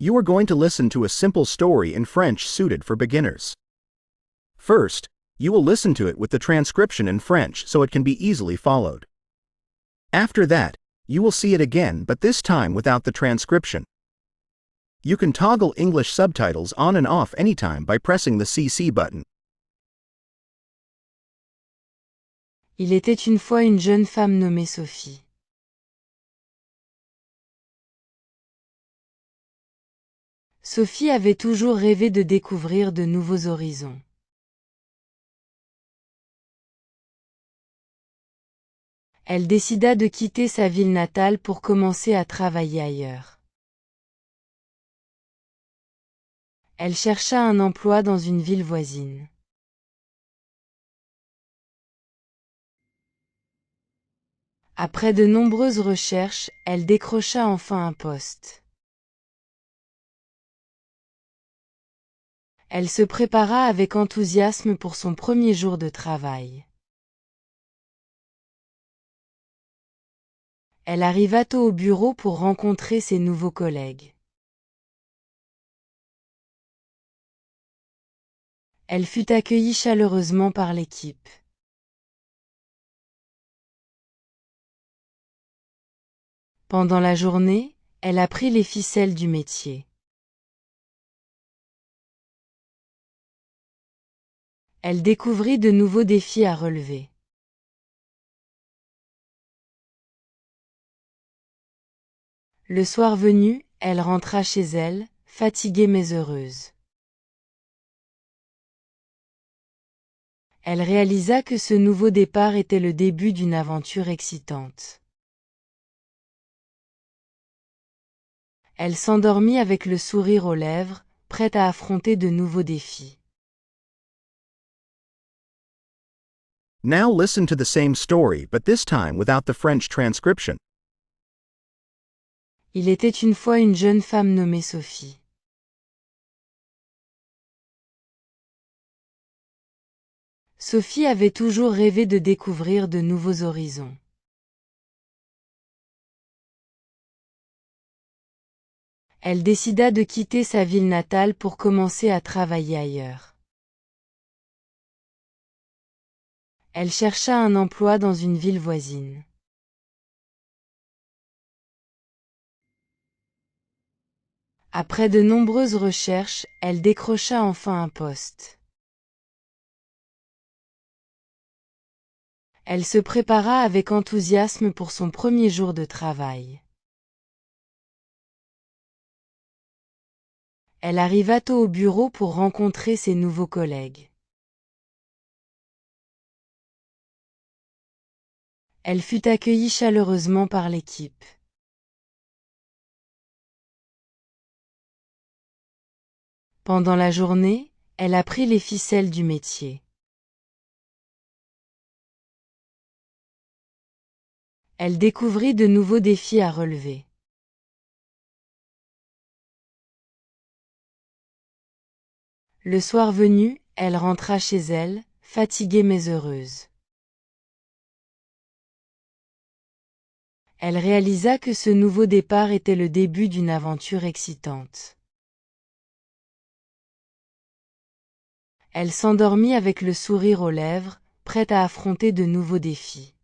You are going to listen to a simple story in French suited for beginners. First, you will listen to it with the transcription in French so it can be easily followed. After that, you will see it again but this time without the transcription. You can toggle English subtitles on and off anytime by pressing the CC button. Il était une fois une jeune femme nommée Sophie. Sophie avait toujours rêvé de découvrir de nouveaux horizons. Elle décida de quitter sa ville natale pour commencer à travailler ailleurs. Elle chercha un emploi dans une ville voisine. Après de nombreuses recherches, elle décrocha enfin un poste. Elle se prépara avec enthousiasme pour son premier jour de travail. Elle arriva tôt au bureau pour rencontrer ses nouveaux collègues. Elle fut accueillie chaleureusement par l'équipe. Pendant la journée, elle apprit les ficelles du métier. Elle découvrit de nouveaux défis à relever. Le soir venu, elle rentra chez elle, fatiguée mais heureuse. Elle réalisa que ce nouveau départ était le début d'une aventure excitante. Elle s'endormit avec le sourire aux lèvres, prête à affronter de nouveaux défis. Now listen to the same story but this time without the French transcription. Il était une fois une jeune femme nommée Sophie. Sophie avait toujours rêvé de découvrir de nouveaux horizons. Elle décida de quitter sa ville natale pour commencer à travailler ailleurs. Elle chercha un emploi dans une ville voisine. Après de nombreuses recherches, elle décrocha enfin un poste. Elle se prépara avec enthousiasme pour son premier jour de travail. Elle arriva tôt au bureau pour rencontrer ses nouveaux collègues. Elle fut accueillie chaleureusement par l'équipe. Pendant la journée, elle apprit les ficelles du métier. Elle découvrit de nouveaux défis à relever. Le soir venu, elle rentra chez elle, fatiguée mais heureuse. Elle réalisa que ce nouveau départ était le début d'une aventure excitante. Elle s'endormit avec le sourire aux lèvres, prête à affronter de nouveaux défis.